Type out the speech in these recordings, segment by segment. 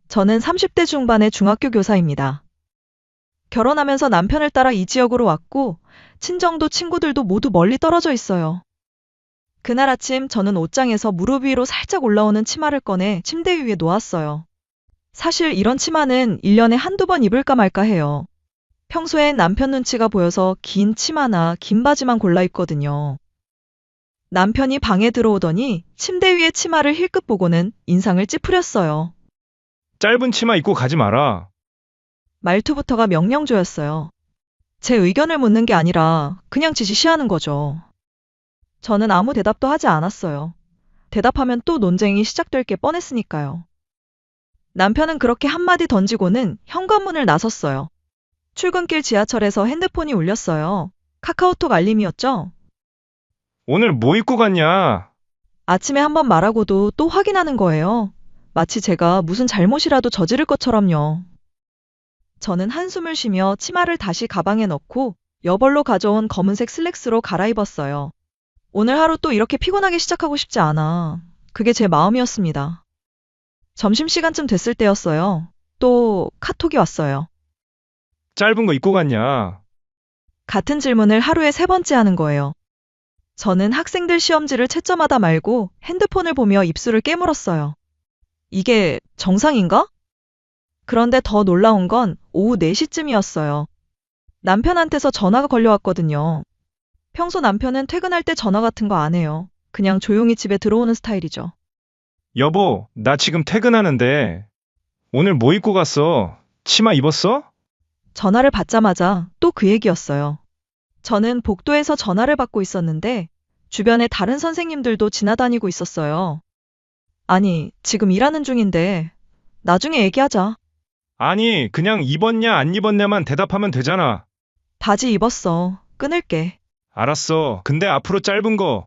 저는 30대 중반의 중학교 교사입니다. 결혼하면서 남편을 따라 이 지역으로 왔고, 친정도 친구들도 모두 멀리 떨어져 있어요. 그날 아침 저는 옷장에서 무릎 위로 살짝 올라오는 치마를 꺼내 침대 위에 놓았어요. 사실 이런 치마는 1년에 한두 번 입을까 말까 해요. 평소엔 남편 눈치가 보여서 긴 치마나 긴 바지만 골라 입거든요. 남편이 방에 들어오더니 침대 위에 치마를 힐끗 보고는 인상을 찌푸렸어요. 짧은 치마 입고 가지 마라. 말투부터가 명령조였어요. 제 의견을 묻는 게 아니라 그냥 지시하는 거죠. 저는 아무 대답도 하지 않았어요. 대답하면 또 논쟁이 시작될 게 뻔했으니까요. 남편은 그렇게 한마디 던지고는 현관문을 나섰어요. 출근길 지하철에서 핸드폰이 울렸어요. 카카오톡 알림이었죠? 오늘 뭐 입고 갔냐? 아침에 한번 말하고도 또 확인하는 거예요. 마치 제가 무슨 잘못이라도 저지를 것처럼요. 저는 한숨을 쉬며 치마를 다시 가방에 넣고 여벌로 가져온 검은색 슬랙스로 갈아입었어요. 오늘 하루 또 이렇게 피곤하게 시작하고 싶지 않아. 그게 제 마음이었습니다. 점심시간쯤 됐을 때였어요. 또 카톡이 왔어요. 짧은 거 입고 갔냐? 같은 질문을 하루에 3번째 하는 거예요. 저는 학생들 시험지를 채점하다 말고 핸드폰을 보며 입술을 깨물었어요. 이게 정상인가? 그런데 더 놀라운 건 오후 4시쯤이었어요. 남편한테서 전화가 걸려왔거든요. 평소 남편은 퇴근할 때 전화 같은 거 안 해요. 그냥 조용히 집에 들어오는 스타일이죠. 여보, 나 지금 퇴근하는데 오늘 뭐 입고 갔어? 치마 입었어? 전화를 받자마자 또 그 얘기였어요. 저는 복도에서 전화를 받고 있었는데 주변에 다른 선생님들도 지나다니고 있었어요. 아니, 지금 일하는 중인데 나중에 얘기하자. 아니, 그냥 입었냐 안 입었냐만 대답하면 되잖아. 바지 입었어. 끊을게. 알았어. 근데 앞으로 짧은 거.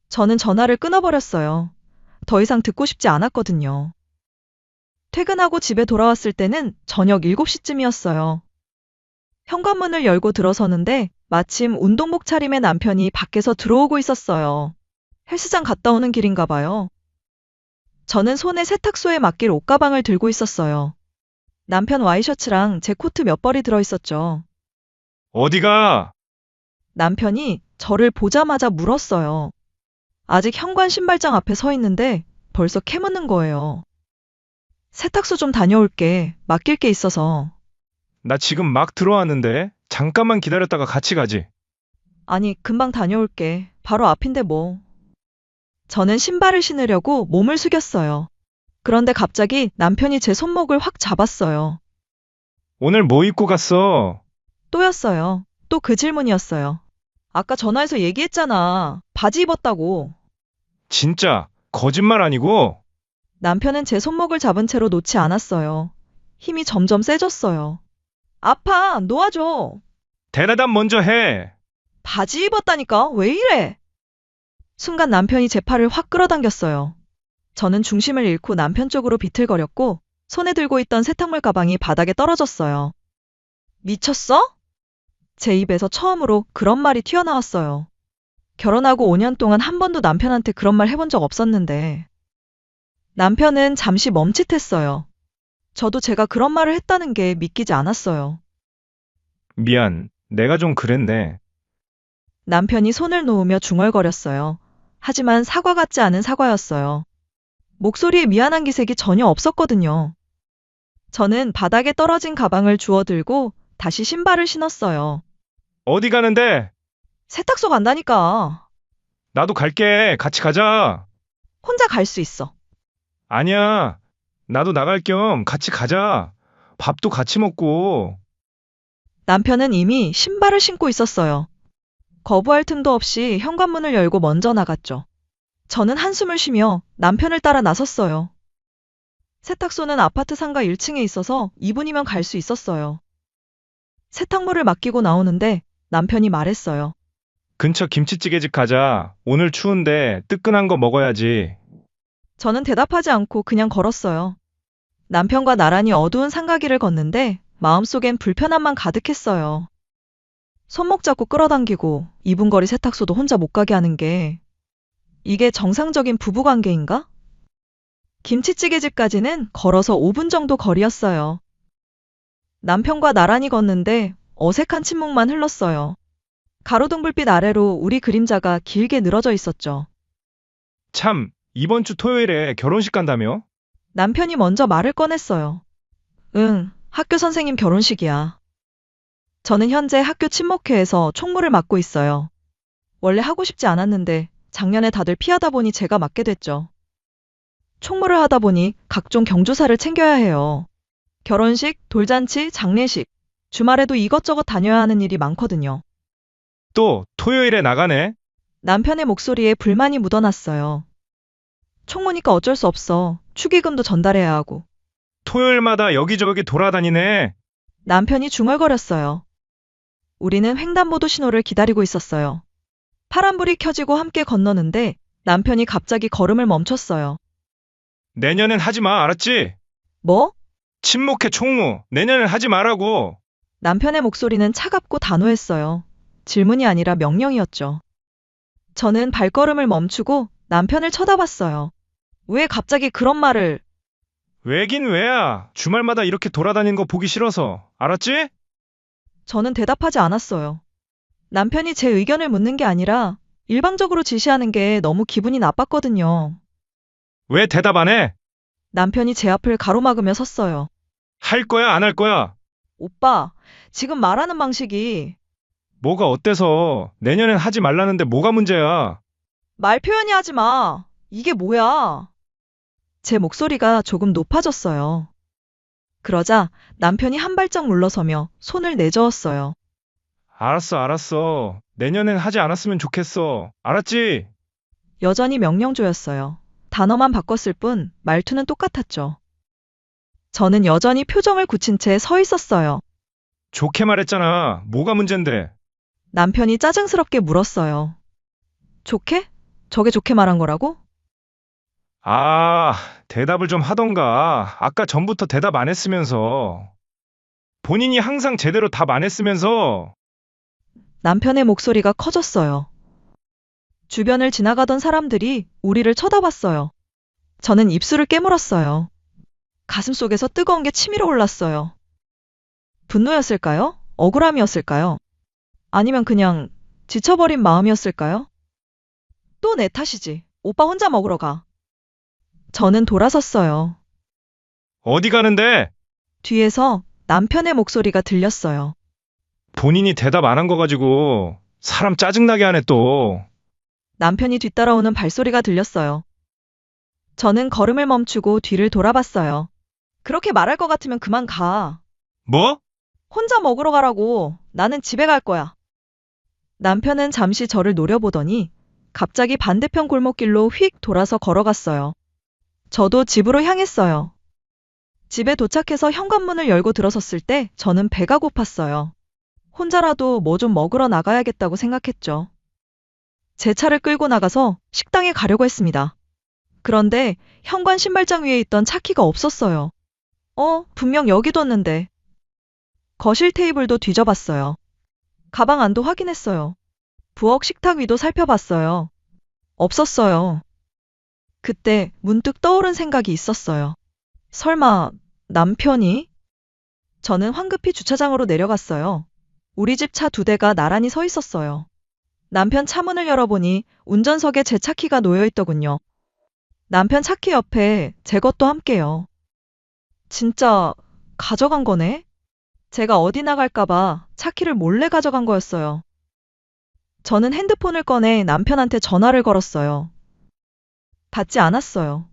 저는 전화를 끊어버렸어요. 더 이상 듣고 싶지 않았거든요. 퇴근하고 집에 돌아왔을 때는 저녁 7시쯤이었어요. 현관문을 열고 들어서는데 마침 운동복 차림의 남편이 밖에서 들어오고 있었어요. 헬스장 갔다 오는 길인가 봐요. 저는 손에 세탁소에 맡길 옷가방을 들고 있었어요. 남편 와이셔츠랑 제 코트 몇 벌이 들어있었죠. 어디가? 남편이 저를 보자마자 물었어요. 아직 현관 신발장 앞에 서 있는데 벌써 캐묻는 거예요. 세탁소 좀 다녀올게. 맡길 게 있어서. 나 지금 막 들어왔는데 잠깐만 기다렸다가 같이 가지. 아니, 금방 다녀올게. 바로 앞인데 뭐. 저는 신발을 신으려고 몸을 숙였어요. 그런데 갑자기 남편이 제 손목을 확 잡았어요. 오늘 뭐 입고 갔어? 또였어요. 또 그 질문이었어요. 아까 전화해서 얘기했잖아. 바지 입었다고. 진짜 거짓말 아니고? 남편은 제 손목을 잡은 채로 놓지 않았어요. 힘이 점점 세졌어요. 아파, 놓아줘. 대답 먼저 해. 바지 입었다니까? 왜 이래? 순간 남편이 제 팔을 확 끌어당겼어요. 저는 중심을 잃고 남편 쪽으로 비틀거렸고 손에 들고 있던 세탁물 가방이 바닥에 떨어졌어요. 미쳤어? 제 입에서 처음으로 그런 말이 튀어나왔어요. 결혼하고 5년 동안 한 번도 남편한테 그런 말 해본 적 없었는데. 남편은 잠시 멈칫했어요. 저도 제가 그런 말을 했다는 게 믿기지 않았어요. 미안. 내가 좀 그랬네. 남편이 손을 놓으며 중얼거렸어요. 하지만 사과 같지 않은 사과였어요. 목소리에 미안한 기색이 전혀 없었거든요. 저는 바닥에 떨어진 가방을 주워 들고 다시 신발을 신었어요. 어디 가는데? 세탁소 간다니까. 나도 갈게. 같이 가자. 혼자 갈 수 있어. 아니야. 나도 나갈 겸 같이 가자. 밥도 같이 먹고. 남편은 이미 신발을 신고 있었어요. 거부할 틈도 없이 현관문을 열고 먼저 나갔죠. 저는 한숨을 쉬며 남편을 따라 나섰어요. 세탁소는 아파트 상가 1층에 있어서 2분이면 갈 수 있었어요. 세탁물을 맡기고 나오는데 남편이 말했어요. 근처 김치찌개집 가자. 오늘 추운데 뜨끈한 거 먹어야지. 저는 대답하지 않고 그냥 걸었어요. 남편과 나란히 어두운 상가길을 걷는데 마음속엔 불편함만 가득했어요. 손목 잡고 끌어당기고 2분 거리 세탁소도 혼자 못 가게 하는 게 이게 정상적인 부부관계인가? 김치찌개 집까지는 걸어서 5분 정도 거리였어요. 남편과 나란히 걷는데 어색한 침묵만 흘렀어요. 가로등 불빛 아래로 우리 그림자가 길게 늘어져 있었죠. 참, 이번 주 토요일에 결혼식 간다며? 남편이 먼저 말을 꺼냈어요. 응, 학교 선생님 결혼식이야. 저는 현재 학교 친목회에서 총무를 맡고 있어요. 원래 하고 싶지 않았는데 작년에 다들 피하다 보니 제가 맡게 됐죠. 총무를 하다 보니 각종 경조사를 챙겨야 해요. 결혼식, 돌잔치, 장례식, 주말에도 이것저것 다녀야 하는 일이 많거든요. 또, 토요일에 나가네? 남편의 목소리에 불만이 묻어났어요. 총무니까 어쩔 수 없어. 축의금도 전달해야 하고. 토요일마다 여기저기 돌아다니네. 남편이 중얼거렸어요. 우리는 횡단보도 신호를 기다리고 있었어요. 파란불이 켜지고 함께 건너는데 남편이 갑자기 걸음을 멈췄어요. 내년엔 하지 마, 알았지? 뭐? 친목회 총무, 내년엔 하지 말라고. 남편의 목소리는 차갑고 단호했어요. 질문이 아니라 명령이었죠. 저는 발걸음을 멈추고 남편을 쳐다봤어요. 왜 갑자기 그런 말을? 왜긴 왜야. 주말마다 이렇게 돌아다니는 거 보기 싫어서. 알았지? 저는 대답하지 않았어요. 남편이 제 의견을 묻는 게 아니라 일방적으로 지시하는 게 너무 기분이 나빴거든요. 왜 대답 안 해? 남편이 제 앞을 가로막으며 섰어요. 할 거야, 안 할 거야? 오빠, 지금 말하는 방식이 뭐가 어때서 내년엔 하지 말라는데 뭐가 문제야? 말 표현이 하지 마. 이게 뭐야? 제 목소리가 조금 높아졌어요. 그러자 남편이 한 발짝 물러서며 손을 내저었어요. 알았어, 알았어. 내년엔 하지 않았으면 좋겠어. 알았지? 여전히 명령조였어요. 단어만 바꿨을 뿐 말투는 똑같았죠. 저는 여전히 표정을 굳힌 채 서 있었어요. 좋게 말했잖아. 뭐가 문젠데? 남편이 짜증스럽게 물었어요. 좋게? 저게 좋게 말한 거라고? 아, 대답을 좀 하던가. 아까 전부터 대답 안 했으면서. 본인이 항상 제대로 답 안 했으면서. 남편의 목소리가 커졌어요. 주변을 지나가던 사람들이 우리를 쳐다봤어요. 저는 입술을 깨물었어요. 가슴속에서 뜨거운 게 치밀어 올랐어요. 분노였을까요? 억울함이었을까요? 아니면 그냥 지쳐버린 마음이었을까요? 또 내 탓이지. 오빠 혼자 먹으러 가. 저는 돌아섰어요. 어디 가는데? 뒤에서 남편의 목소리가 들렸어요. 본인이 대답 안 한 거 가지고 사람 짜증나게 하네 또. 남편이 뒤따라오는 발소리가 들렸어요. 저는 걸음을 멈추고 뒤를 돌아봤어요. 그렇게 말할 것 같으면 그만 가. 뭐? 혼자 먹으러 가라고. 나는 집에 갈 거야. 남편은 잠시 저를 노려보더니 갑자기 반대편 골목길로 휙 돌아서 걸어갔어요. 저도 집으로 향했어요. 집에 도착해서 현관문을 열고 들어섰을 때 저는 배가 고팠어요. 혼자라도 뭐 좀 먹으러 나가야겠다고 생각했죠. 제 차를 끌고 나가서 식당에 가려고 했습니다. 그런데 현관 신발장 위에 있던 차키가 없었어요. 분명 여기 뒀는데. 거실 테이블도 뒤져봤어요. 가방 안도 확인했어요. 부엌 식탁 위도 살펴봤어요. 없었어요. 그때 문득 떠오른 생각이 있었어요. 설마 남편이? 저는 황급히 주차장으로 내려갔어요. 우리 집 차 2대가 나란히 서 있었어요. 남편 차문을 열어보니 운전석에 제 차키가 놓여 있더군요. 남편 차키 옆에 제 것도 함께요. 진짜 가져간 거네? 제가 어디 나갈까봐 차키를 몰래 가져간 거였어요. 저는 핸드폰을 꺼내 남편한테 전화를 걸었어요. 받지 않았어요.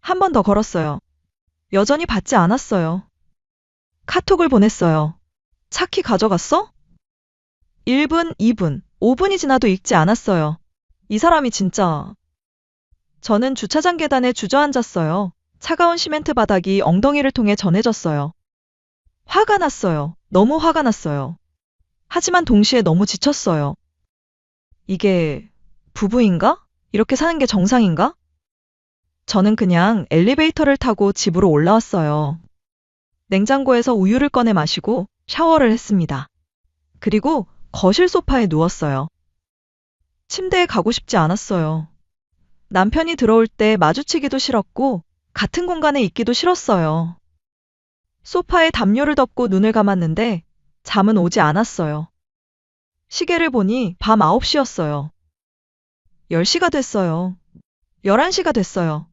한 번 더 걸었어요. 여전히 받지 않았어요. 카톡을 보냈어요. 차키 가져갔어? 1분, 2분, 5분이 지나도 읽지 않았어요. 이 사람이 진짜. 저는 주차장 계단에 주저앉았어요. 차가운 시멘트 바닥이 엉덩이를 통해 전해졌어요. 화가 났어요. 너무 화가 났어요. 하지만 동시에 너무 지쳤어요. 이게 부부인가? 이렇게 사는 게 정상인가? 저는 그냥 엘리베이터를 타고 집으로 올라왔어요. 냉장고에서 우유를 꺼내 마시고 샤워를 했습니다. 그리고 거실 소파에 누웠어요. 침대에 가고 싶지 않았어요. 남편이 들어올 때 마주치기도 싫었고 같은 공간에 있기도 싫었어요. 소파에 담요를 덮고 눈을 감았는데 잠은 오지 않았어요. 시계를 보니 밤 9시였어요. 10시가 됐어요. 11시가 됐어요.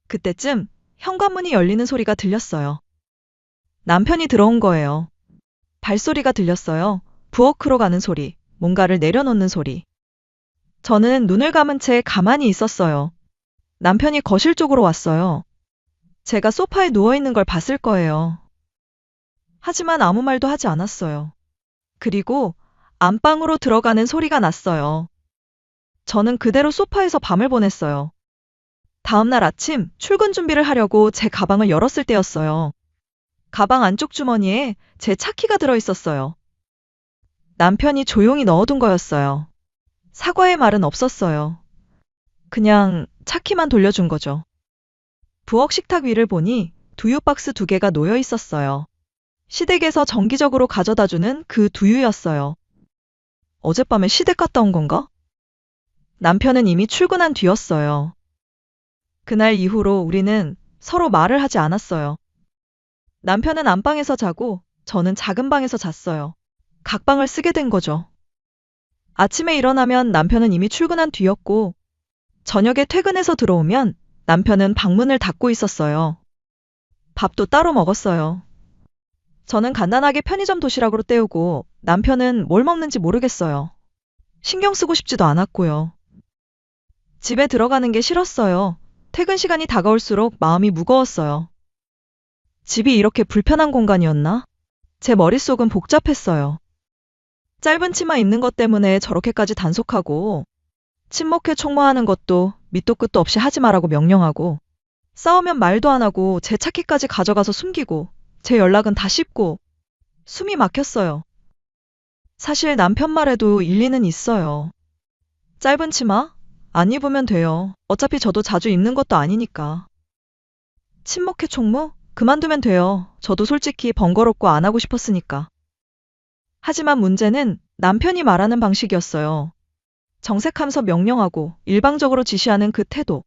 그때쯤 현관문이 열리는 소리가 들렸어요. 남편이 들어온 거예요. 발소리가 들렸어요. 부엌으로 가는 소리, 뭔가를 내려놓는 소리. 저는 눈을 감은 채 가만히 있었어요. 남편이 거실 쪽으로 왔어요. 제가 소파에 누워있는 걸 봤을 거예요. 하지만 아무 말도 하지 않았어요. 그리고 안방으로 들어가는 소리가 났어요. 저는 그대로 소파에서 밤을 보냈어요. 다음날 아침 출근 준비를 하려고 제 가방을 열었을 때였어요. 가방 안쪽 주머니에 제 차키가 들어있었어요. 남편이 조용히 넣어둔 거였어요. 사과의 말은 없었어요. 그냥 차키만 돌려준 거죠. 부엌 식탁 위를 보니 두유 박스 2개가 놓여 있었어요. 시댁에서 정기적으로 가져다주는 그 두유였어요. 어젯밤에 시댁 갔다 온 건가? 남편은 이미 출근한 뒤였어요. 그날 이후로 우리는 서로 말을 하지 않았어요. 남편은 안방에서 자고 저는 작은 방에서 잤어요. 각방을 쓰게 된 거죠. 아침에 일어나면 남편은 이미 출근한 뒤였고, 저녁에 퇴근해서 들어오면 남편은 방문을 닫고 있었어요. 밥도 따로 먹었어요. 저는 간단하게 편의점 도시락으로 때우고 남편은 뭘 먹는지 모르겠어요. 신경 쓰고 싶지도 않았고요. 집에 들어가는 게 싫었어요. 퇴근 시간이 다가올수록 마음이 무거웠어요. 집이 이렇게 불편한 공간이었나? 제 머릿속은 복잡했어요. 짧은 치마 입는 것 때문에 저렇게까지 단속하고, 친목회 총무하는 것도 밑도 끝도 없이 하지 말라고 명령하고, 싸우면 말도 안 하고 제 차키까지 가져가서 숨기고, 제 연락은 다 씹고, 숨이 막혔어요. 사실 남편 말에도 일리는 있어요. 짧은 치마? 안 입으면 돼요. 어차피 저도 자주 입는 것도 아니니까. 친목회 총무? 그만두면 돼요. 저도 솔직히 번거롭고 안 하고 싶었으니까. 하지만 문제는 남편이 말하는 방식이었어요. 정색하면서 명령하고 일방적으로 지시하는 그 태도.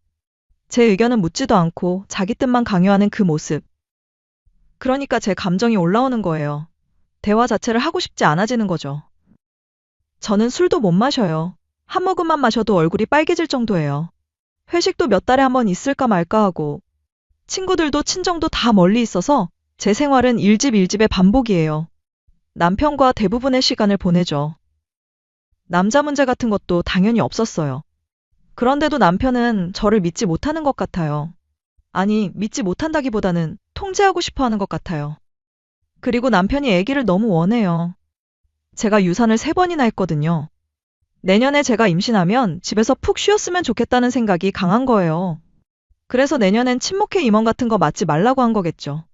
제 의견은 묻지도 않고 자기 뜻만 강요하는 그 모습. 그러니까 제 감정이 올라오는 거예요. 대화 자체를 하고 싶지 않아지는 거죠. 저는 술도 못 마셔요. 한 모금만 마셔도 얼굴이 빨개질 정도예요. 회식도 몇 달에 한 번 있을까 말까 하고, 친구들도 친정도 다 멀리 있어서 제 생활은 일집의 반복이에요. 남편과 대부분의 시간을 보내죠. 남자 문제 같은 것도 당연히 없었어요. 그런데도 남편은 저를 믿지 못하는 것 같아요. 아니, 믿지 못한다기보다는 통제하고 싶어 하는 것 같아요. 그리고 남편이 아기를 너무 원해요. 제가 유산을 3번이나 했거든요. 내년에 제가 임신하면 집에서 푹 쉬었으면 좋겠다는 생각이 강한 거예요. 그래서 내년엔 친목회 임원 같은 거 맞지 말라고 한 거겠죠.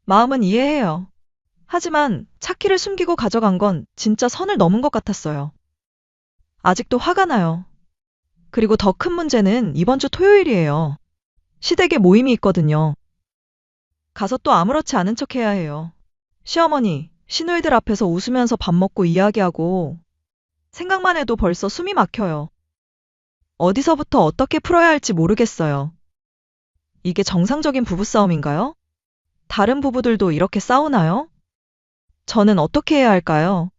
마음은 이해해요. 하지만 차키를 숨기고 가져간 건 진짜 선을 넘은 것 같았어요. 아직도 화가 나요. 그리고 더 큰 문제는 이번 주 토요일이에요. 시댁에 모임이 있거든요. 가서 또 아무렇지 않은 척 해야 해요. 시어머니, 시누이들 앞에서 웃으면서 밥 먹고 이야기하고, 생각만 해도 벌써 숨이 막혀요. 어디서부터 어떻게 풀어야 할지 모르겠어요. 이게 정상적인 부부싸움인가요? 다른 부부들도 이렇게 싸우나요? 저는 어떻게 해야 할까요?